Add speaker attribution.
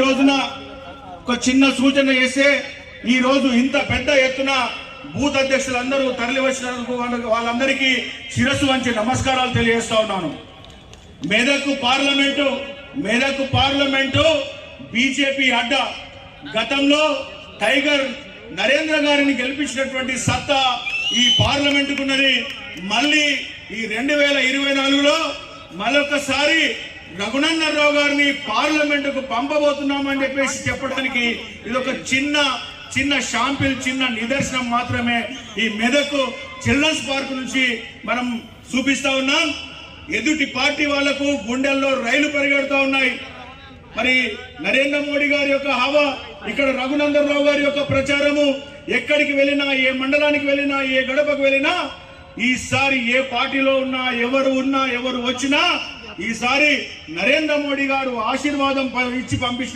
Speaker 1: రోజున ఒక చిన్న సూచన చేస్తే ఈ రోజు ఇంత పెద్ద ఎత్తున బూత్ అధ్యక్షులందరూ తరలి వచ్చినందుకు వాళ్ళందరికీ శిరస్సు వంచి నమస్కారాలు తెలియజేస్తా ఉన్నాను. మెదక్ పార్లమెంటు బీజేపీ అడ్డ. గతంలో టైగర్ నరేంద్ర గారిని గెలిపించినటువంటి సత్తా ఈ పార్లమెంటుకు ఉన్నది. మళ్ళీ ఈ 2024లో మరొకసారి రఘునందన్ రావు గారిని పార్లమెంటుకు పంపబోతున్నామని చెప్పడానికి ఇది ఒక చిన్న షాంపిల్, చిన్న నిదర్శనం మాత్రమే. ఈ మెదక్ చిల్డ్రన్స్ పార్క్ నుంచి మనం చూపిస్తా ఉన్నాం. ఎదుటి పార్టీ వాళ్లకు గుండెల్లో రైలు పరిగెడుతూ ఉన్నాయి. మరి నరేంద్ర మోడీ గారి యొక్క హవా, ఇక్కడ రఘునందన్ రావు గారి యొక్క ప్రచారము, ఎక్కడికి వెళ్ళినా, ఏ మండలానికి వెళ్ళినా, ఏ గడపకు వెళ్ళినా, ఈసారి ఏ పార్టీలో ఉన్నా, ఎవరు వచ్చినా ఈసారి నరేంద్ర మోడీ గారు ఆశీర్వాదం ఇచ్చి పంపించిన